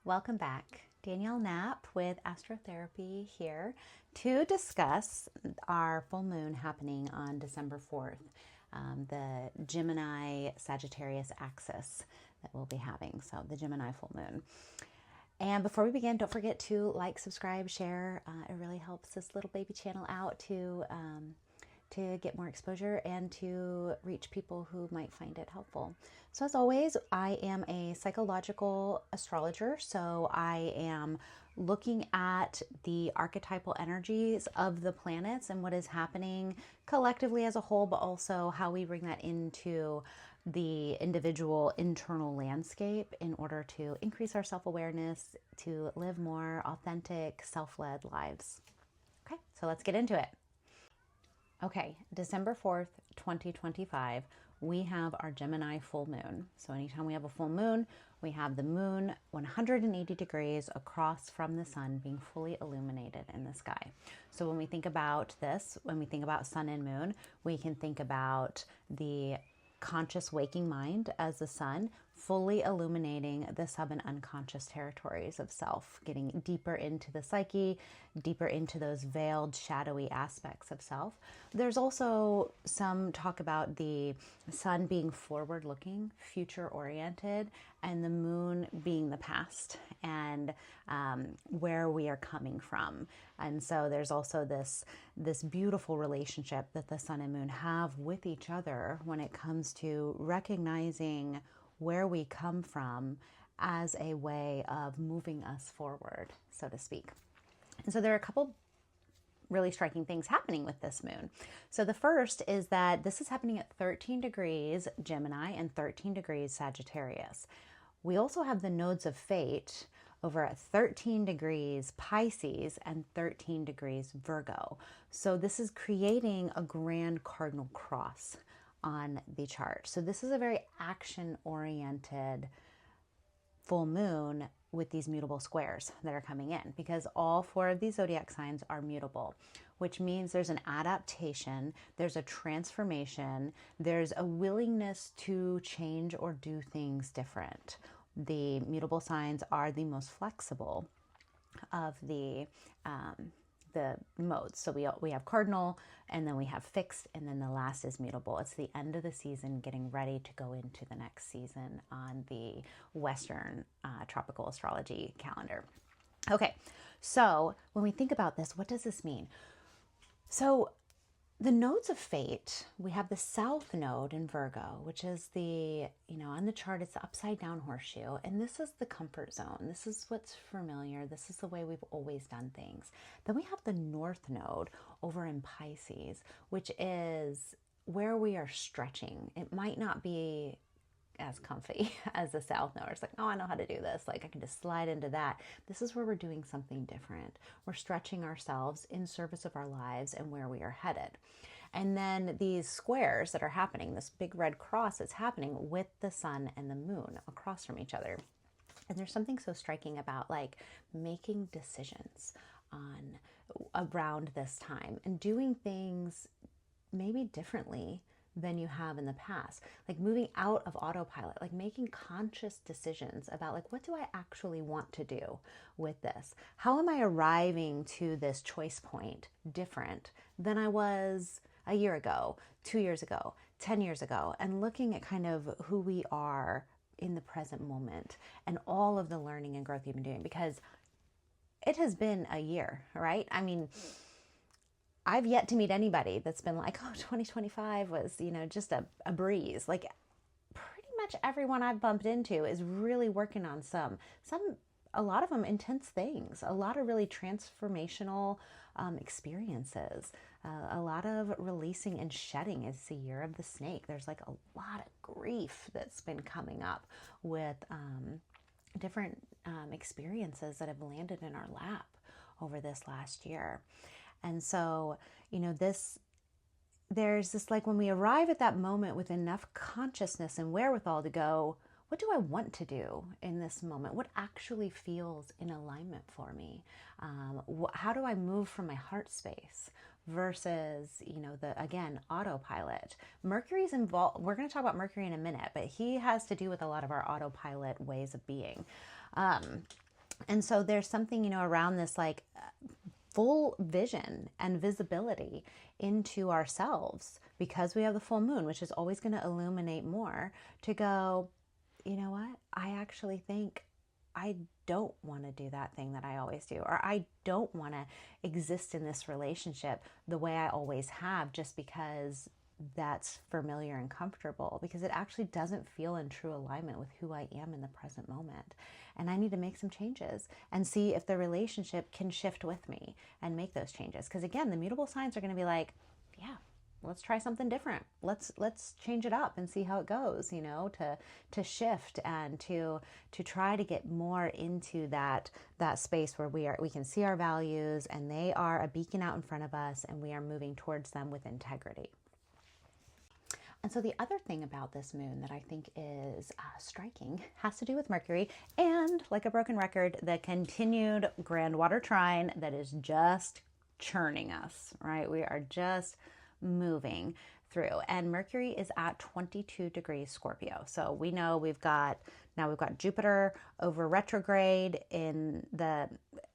Welcome back. Danielle Knapp with Astrotherapy here to discuss our full moon happening on December 4th, the Gemini Sagittarius axis that we'll be having. So, the Gemini full moon. And before we begin, don't forget to like, subscribe, share. It really helps this little baby channel out to get more exposure and to reach people who might find it helpful. So as always, I am a psychological astrologer, so I am looking at the archetypal energies of the planets and what is happening collectively as a whole, but also how we bring that into the individual internal landscape in order to increase our self-awareness, to live more authentic, self-led lives. Okay, so let's get into it. Okay, December 4th, 2025, we have our Gemini full moon. So anytime we have a full moon, we have the moon 180 degrees across from the sun being fully illuminated in the sky. So when we think about this, when we think about sun and moon, we can think about the conscious waking mind as the sun, fully illuminating the sub and unconscious territories of self, getting deeper into the psyche, deeper into those veiled, shadowy aspects of self. There's also some talk about the sun being forward looking, future oriented, and the moon being the past and where we are coming from. And so there's also this beautiful relationship that the sun and moon have with each other when it comes to recognizing where we come from as a way of moving us forward, so to speak. And so there are a couple really striking things happening with this moon. So the first is that this is happening at 13 degrees Gemini and 13 degrees Sagittarius. We also have the nodes of fate over at 13 degrees Pisces and 13 degrees Virgo. So this is creating a grand cardinal cross on the chart. So this is a very action-oriented full moon with these mutable squares that are coming in, because all four of these zodiac signs are mutable, which means there's an adaptation, there's a transformation, there's a willingness to change or do things different. The mutable signs are the most flexible of the modes. So we have cardinal, and then we have fixed, and then the last is mutable. It's the end of the season, getting ready to go into the next season on the Western tropical astrology calendar. Okay, so when we think about this, what does this mean? So the nodes of fate, we have the south node in Virgo, which is the, on the chart, it's the upside down horseshoe. And this is the comfort zone. This is what's familiar. This is the way we've always done things. Then we have the north node over in Pisces, which is where we are stretching. It might not be as comfy as the south node. It's like, oh, I know how to do this. Like I can just slide into that. This is where we're doing something different. We're stretching ourselves in service of our lives and where we are headed. And then these squares that are happening, this big red cross is happening with the sun and the moon across from each other. And there's something so striking about like making decisions around this time and doing things maybe differently than you have in the past, like moving out of autopilot, like making conscious decisions about like, what do I actually want to do with this? How am I arriving to this choice point different than I was a year ago, 2 years ago, 10 years ago, and looking at kind of who we are in the present moment and all of the learning and growth you've been doing, because it has been a year, right? I mean, I've yet to meet anybody that's been like, oh, 2025 was, just a breeze. Like pretty much everyone I've bumped into is really working on a lot of them intense things, a lot of really transformational experiences, a lot of releasing and shedding. It's the year of the snake. There's like a lot of grief that's been coming up with different experiences that have landed in our lap over this last year. And so, there's this, like when we arrive at that moment with enough consciousness and wherewithal to go, what do I want to do in this moment? What actually feels in alignment for me? How do I move from my heart space versus, again, autopilot? Mercury's involved. We're going to talk about Mercury in a minute, but he has to do with a lot of our autopilot ways of being. And so there's something, around this like full vision and visibility into ourselves because we have the full moon, which is always going to illuminate more, to go, you know what? I actually think I don't want to do that thing that I always do, or I don't want to exist in this relationship the way I always have just because that's familiar and comfortable, because it actually doesn't feel in true alignment with who I am in the present moment. And I need to make some changes and see if the relationship can shift with me and make those changes. Because again, the mutable signs are going to be like, yeah, let's try something different. Let's change it up and see how it goes, to shift and to try to get more into that space where we can see our values and they are a beacon out in front of us and we are moving towards them with integrity. And so the other thing about this moon that I think is striking has to do with Mercury and, like a broken record, the continued grand water trine that is just churning us, right? We are just moving through. And Mercury is at 22 degrees Scorpio. So we know we've got Jupiter over retrograde in the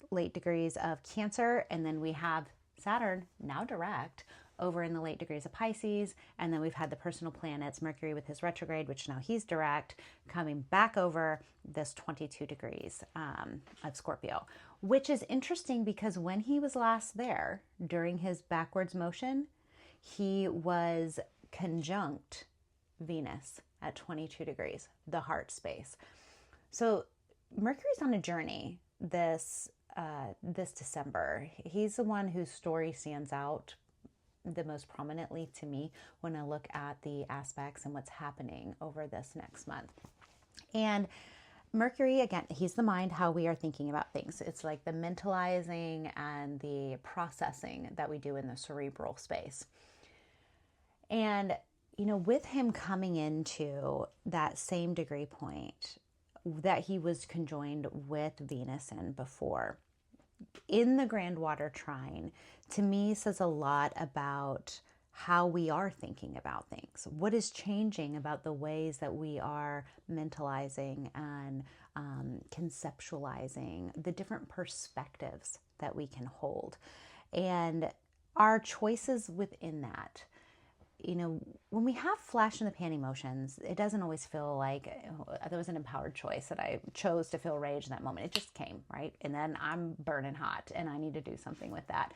late degrees of Cancer, and then we have Saturn now direct over in the late degrees of Pisces. And then we've had the personal planets, Mercury with his retrograde, which now he's direct, coming back over this 22 degrees of Scorpio, which is interesting because when he was last there during his backwards motion, he was conjunct Venus at 22 degrees, the heart space. So Mercury's on a journey this December. He's the one whose story stands out the most prominently to me when I look at the aspects and what's happening over this next month. And Mercury, again, he's the mind, how we are thinking about things. It's like the mentalizing and the processing that we do in the cerebral space. And, with him coming into that same degree point that he was conjoined with Venus in before, in the grand water trine, to me says a lot about how we are thinking about things. What is changing about the ways that we are mentalizing and conceptualizing the different perspectives that we can hold. And our choices within that. When we have flash in the pan emotions, it doesn't always feel like there was an empowered choice that I chose to feel rage in that moment. It just came, right? And then I'm burning hot and I need to do something with that.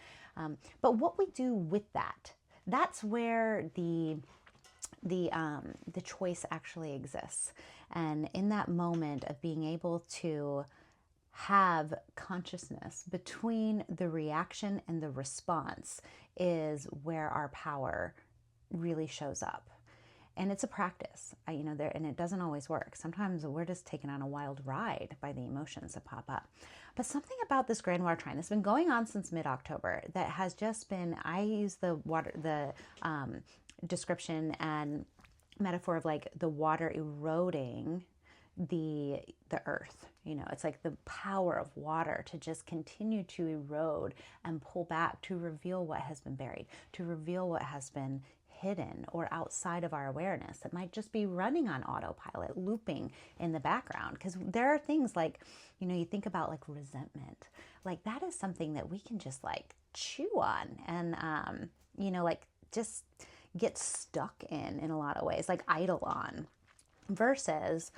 But what we do with that, that's where the choice actually exists. And in that moment of being able to have consciousness between the reaction and the response is where our power really shows up. And it's a practice, and it doesn't always work. Sometimes we're just taken on a wild ride by the emotions that pop up. But something about this grand water trine that's been going on since mid-October that has just been, I use the description and metaphor of like the water eroding the earth. It's like the power of water to just continue to erode and pull back, to reveal what has been buried, to reveal what has been hidden or outside of our awareness that might just be running on autopilot, looping in the background. Because there are things like, you think about like resentment, like that is something that we can just like chew on and, like just get stuck in a lot of ways, like idle on, versus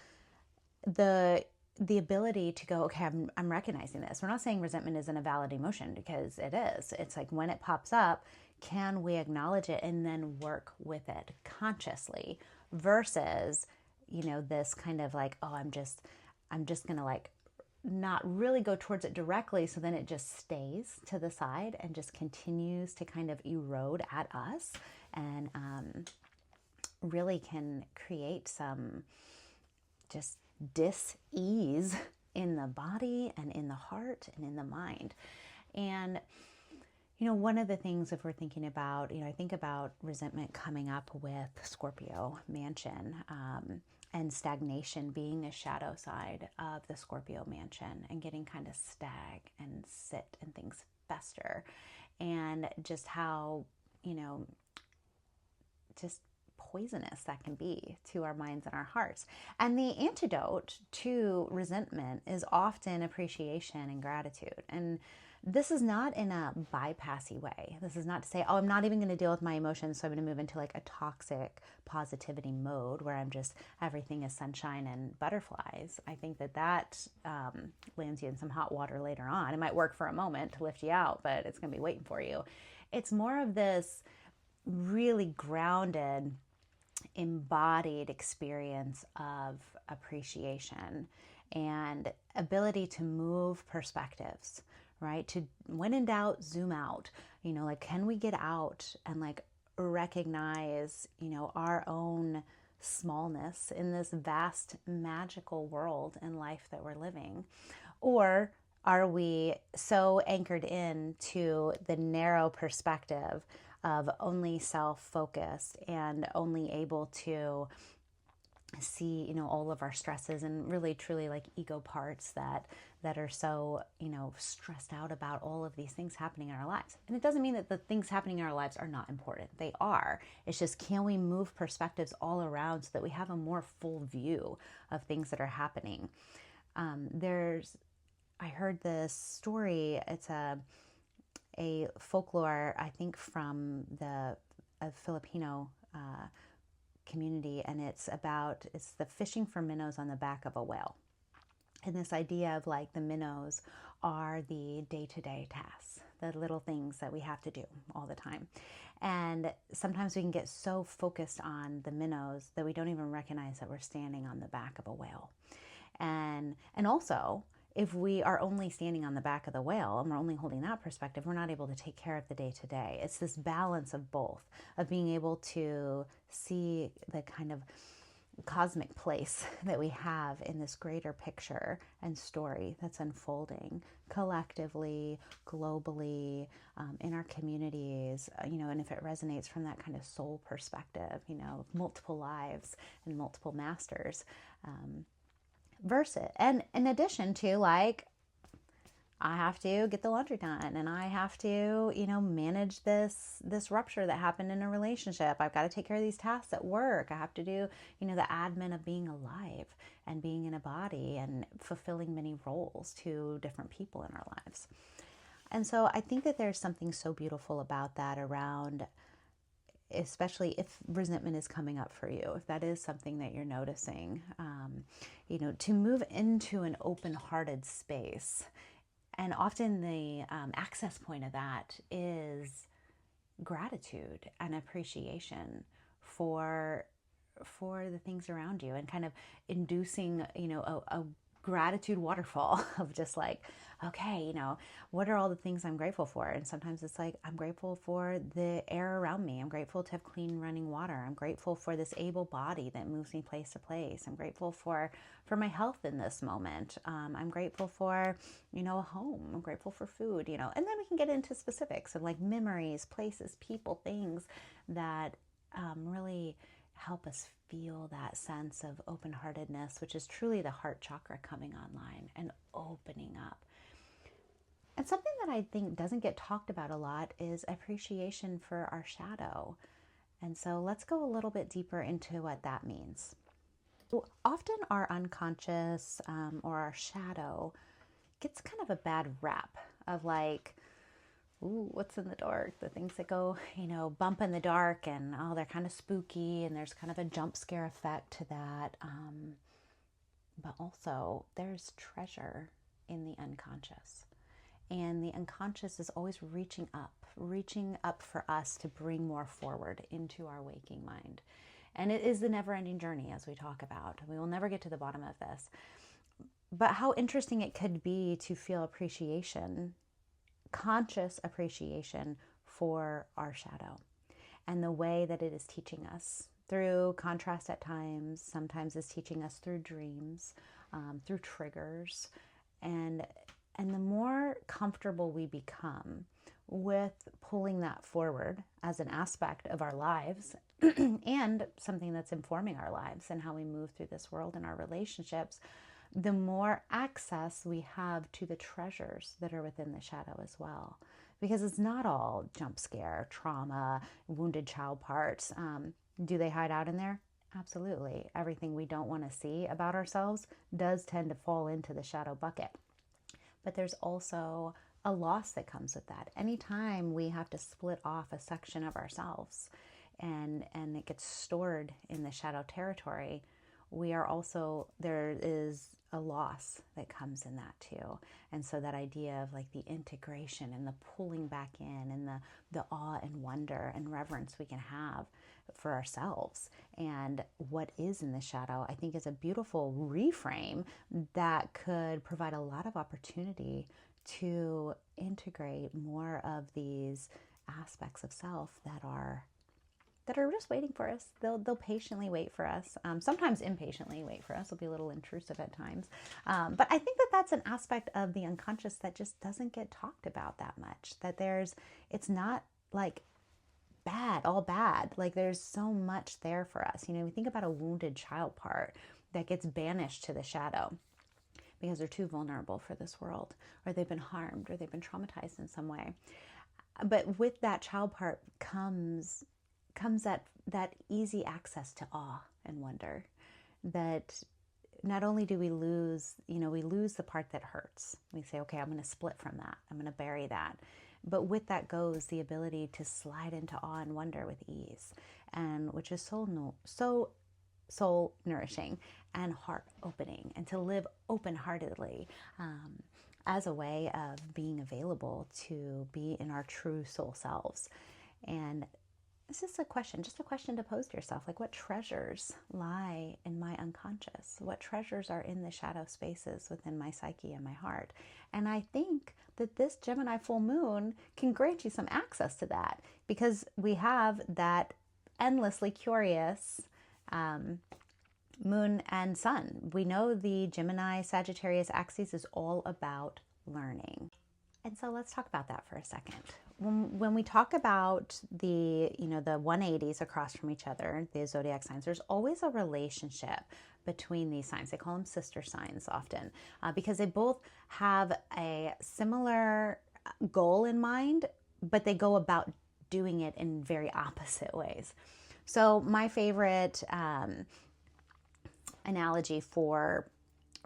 the ability to go, okay, I'm recognizing this. We're not saying resentment isn't a valid emotion, because it is. It's like when it pops up, can we acknowledge it and then work with it consciously, versus, this kind of like, oh, I'm just going to like not really go towards it directly. So then it just stays to the side and just continues to kind of erode at us and really can create some just dis-ease in the body and in the heart and in the mind. And one of the things, if we're thinking about, I think about resentment coming up with Scorpio mansion, and stagnation being a shadow side of the Scorpio mansion, and getting kind of stag and sit and things fester, and just how, just poisonous that can be to our minds and our hearts. And the antidote to resentment is often appreciation and gratitude. And this is not in a bypassy way. This is not to say, oh, I'm not even going to deal with my emotions, so I'm going to move into like a toxic positivity mode where I'm just, everything is sunshine and butterflies. I think that lands you in some hot water later on. It might work for a moment to lift you out, but it's going to be waiting for you. It's more of this really grounded, embodied experience of appreciation and ability to move perspectives, right? To, when in doubt, zoom out. You know, like, can we get out and like recognize, you know, our own smallness in this vast magical world and life that we're living? Or are we so anchored in to the narrow perspective of only self-focused and only able to see, you know, all of our stresses and really truly like ego parts that are so, you know, stressed out about all of these things happening in our lives? And it doesn't mean that the things happening in our lives are not important. They are. It's just, can we move perspectives all around so that we have a more full view of things that are happening? I heard this story. It's a folklore, I think, from a Filipino community, and it's the fishing for minnows on the back of a whale. And this idea of like the minnows are the day-to-day tasks, the little things that we have to do all the time. And sometimes we can get so focused on the minnows that we don't even recognize that we're standing on the back of a whale. And also, if we are only standing on the back of the whale and we're only holding that perspective, we're not able to take care of the day-to-day. It's this balance of both, of being able to see the kind of cosmic place that we have in this greater picture and story that's unfolding collectively, globally, in our communities, you know, and if it resonates from that kind of soul perspective, you know, multiple lives and multiple masters, versus, and in addition to, like, I have to get the laundry done, and I have to, you know, manage this rupture that happened in a relationship. I've got to take care of these tasks at work. I have to do, you know, the admin of being alive and being in a body and fulfilling many roles to different people in our lives. And so I think that there's something so beautiful about that around, especially if resentment is coming up for you, if that is something that you're noticing, you know, to move into an open-hearted space. And often the access point of that is gratitude and appreciation for the things around you, and kind of inducing, you know, a gratitude waterfall of just like, okay, you know, what are all the things I'm grateful for? And sometimes it's like, I'm grateful for the air around me. I'm grateful to have clean running water. I'm grateful for this able body that moves me place to place. I'm grateful for my health in this moment. I'm grateful for, you know, a home. I'm grateful for food, you know, and then we can get into specifics of like memories, places, people, things that really help us feel that sense of open-heartedness, which is truly the heart chakra coming online and opening up. And something that I think doesn't get talked about a lot is appreciation for our shadow. And so let's go a little bit deeper into what that means. Often our unconscious or our shadow gets kind of a bad rap of like, ooh, what's in the dark? The things that go, you know, bump in the dark, and oh, they're kind of spooky, and there's kind of a jump scare effect to that. But also there's treasure in the unconscious. And the unconscious is always reaching up for us to bring more forward into our waking mind. And it is the never-ending journey, as we talk about. We will never get to the bottom of this. But how interesting it could be to feel appreciation, conscious appreciation for our shadow and the way that it is teaching us through contrast at times. Sometimes it's teaching us through dreams, through triggers. And the more comfortable we become with pulling that forward as an aspect of our lives and something that's informing our lives and how we move through this world and our relationships, the more access we have to the treasures that are within the shadow as well. Because it's not all jump scare, trauma, wounded child parts. Do they hide out in there? Absolutely. Everything we don't want to see about ourselves does tend to fall into the shadow bucket. But there's also a loss that comes with that. Anytime we have to split off a section of ourselves and it gets stored in the shadow territory, there is a loss that comes in that too. And so that idea of like the integration and the pulling back in and the awe and wonder and reverence we can have for ourselves and what is in the shadow, I think is a beautiful reframe that could provide a lot of opportunity to integrate more of these aspects of self that are just waiting for us. They'll patiently wait for us. Sometimes impatiently wait for us. They'll be a little intrusive at times. But I think that that's an aspect of the unconscious that just doesn't get talked about that much. That it's not like all bad. Like there's so much there for us. We think about a wounded child part that gets banished to the shadow because they're too vulnerable for this world, or they've been harmed, or they've been traumatized in some way. But with that child part comes that easy access to awe and wonder, that not only do we lose the part that hurts. We say, okay, I'm going to split from that. I'm going to bury that. But with that goes the ability to slide into awe and wonder with ease, and which is so soul nourishing and heart opening, and to live open-heartedly as a way of being available to be in our true soul selves. And this is just a question to pose to yourself. Like, what treasures lie in my unconscious? What treasures are in the shadow spaces within my psyche and my heart? And I think that this Gemini full moon can grant you some access to that, because we have that endlessly curious moon and sun. We know the Gemini Sagittarius axis is all about learning. And so let's talk about that for a second. When we talk about the 180s across from each other, the zodiac signs, there's always a relationship between these signs. They call them sister signs often because they both have a similar goal in mind, but they go about doing it in very opposite ways. So my favorite analogy for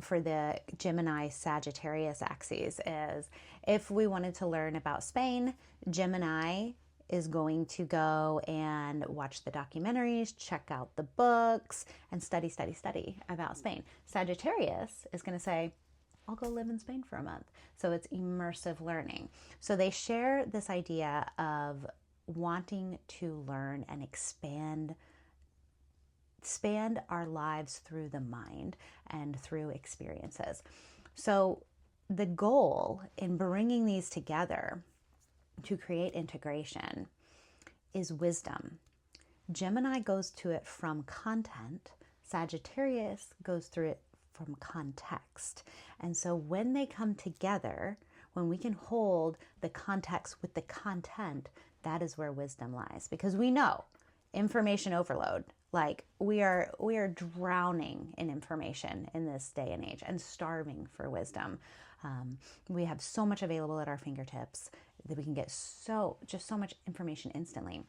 the Gemini Sagittarius axes is, if we wanted to learn about Spain, Gemini is going to go and watch the documentaries, check out the books, and study about Spain. Sagittarius is going to say, I'll go live in Spain for a month. So it's immersive learning. So they share this idea of wanting to learn and expand our lives through the mind and through experiences. So the goal in bringing these together to create integration is wisdom. Gemini goes to it from content. Sagittarius goes through it from context. And so when they come together, when we can hold the context with the content, that is where wisdom lies. Because we know information overload. Like we are drowning in information in this day and age and starving for wisdom. We have so much available at our fingertips that we can get so much information instantly.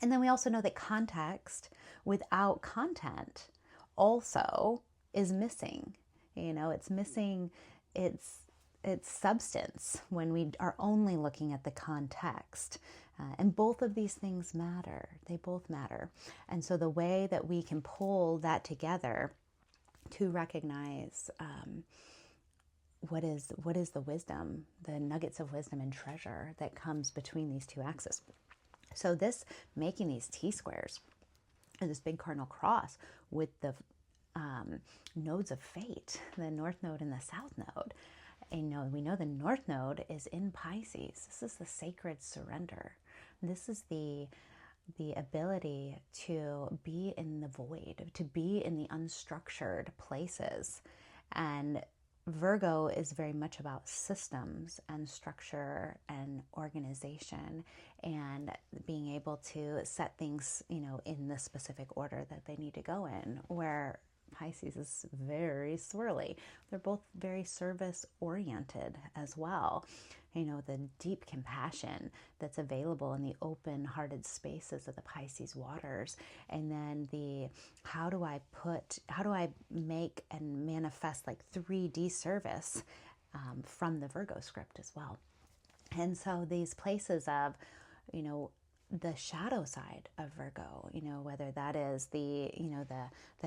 And then we also know that context without content also is missing. It's missing its substance when we are only looking at the context. And both of these things matter. They both matter. And so the way that we can pull that together to recognize what is the wisdom, the nuggets of wisdom and treasure that comes between these two axes. So this making these T-squares, and this big cardinal cross with the nodes of fate, the north node and the south node. And we know the north node is in Pisces. This is the sacred surrender. This is the ability to be in the void, to be in the unstructured places. And Virgo is very much about systems and structure and organization and being able to set things, in the specific order that they need to go in, where Pisces is very swirly. They're both very service oriented as well. the deep compassion that's available in the open-hearted spaces of the Pisces waters. And then the how do I make and manifest like 3D service from the Virgo script as well. And so these places of, the shadow side of Virgo, whether that is the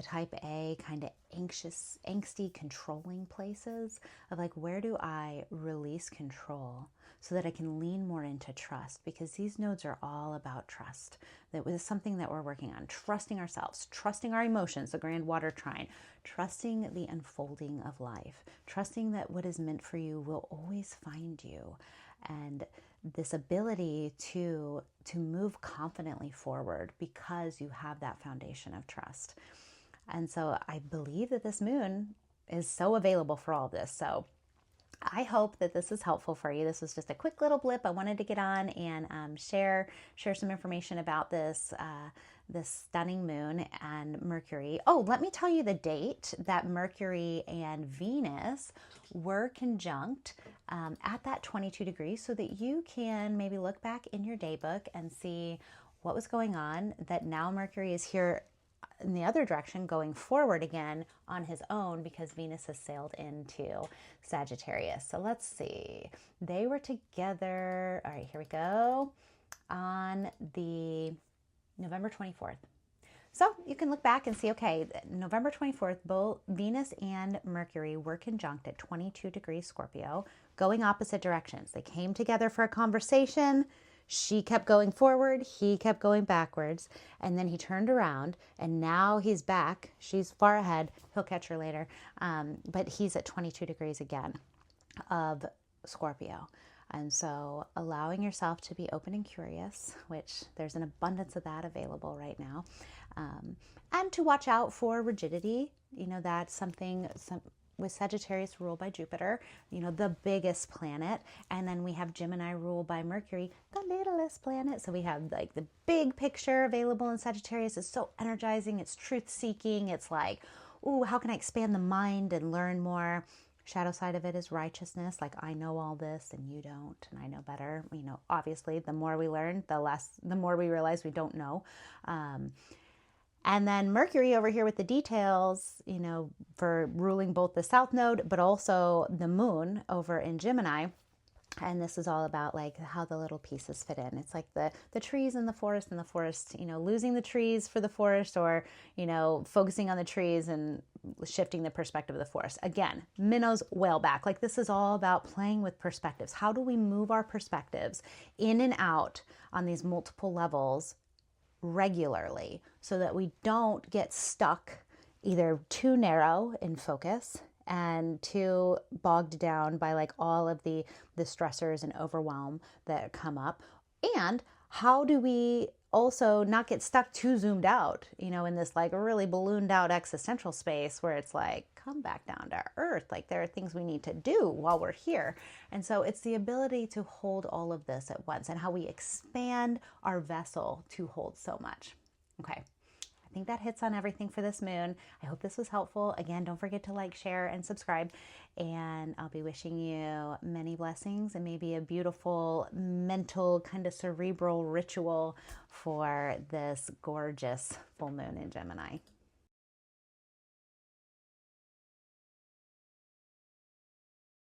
type A kind of anxious, angsty, controlling places of like, where do I release control so that I can lean more into trust? Because these nodes are all about trust. That was something that we're working on, trusting ourselves, trusting our emotions, the grand water trine, trusting the unfolding of life, trusting that what is meant for you will always find you. And this ability to move confidently forward because you have that foundation of trust. And so I believe that this moon is so available for all of this. So I hope that this is helpful for you. This was just a quick little blip. I wanted to get on and share some information about this stunning moon and Mercury. Oh, let me tell you the date that Mercury and Venus were conjunct at that 22 degrees, so that you can maybe look back in your day book and see what was going on, that now Mercury is here in the other direction, going forward again on his own, because Venus has sailed into Sagittarius. So let's see. They were together. All right, here we go. On the November 24th. So you can look back and see, okay, November 24th, both Venus and Mercury were conjunct at 22 degrees Scorpio, going opposite directions. They came together for a conversation. She kept going forward, he kept going backwards, and then he turned around, and now he's back. She's far ahead. He'll catch her later. But he's at 22 degrees again of Scorpio. And so allowing yourself to be open and curious, which there's an abundance of that available right now, and to watch out for rigidity. That's something with Sagittarius ruled by Jupiter, the biggest planet. And then we have Gemini ruled by Mercury, the littlest planet. So we have like the big picture available in Sagittarius. It's so energizing. It's truth seeking. It's like, ooh, how can I expand the mind and learn more? Shadow side of it is righteousness. Like, I know all this and you don't, and I know better. Obviously the more we learn, the more we realize we don't know. And then Mercury over here with the details, for ruling both the South Node, but also the moon over in Gemini. And this is all about like how the little pieces fit in. It's like the trees in the forest, losing the trees for the forest, or, focusing on the trees and shifting the perspective of the forest. Again, minnows whale back. Like, this is all about playing with perspectives. How do we move our perspectives in and out on these multiple levels regularly so that we don't get stuck either too narrow in focus and too bogged down by like all of the stressors and overwhelm that come up? And how do we also not get stuck too zoomed out, in this like really ballooned out existential space where it's like, come back down to earth. Like, there are things we need to do while we're here. And so it's the ability to hold all of this at once, and how we expand our vessel to hold so much. Okay. I think that hits on everything for this moon. I hope this was helpful. Again, don't forget to like, share, and subscribe. And I'll be wishing you many blessings and maybe a beautiful mental kind of cerebral ritual for this gorgeous full moon in Gemini.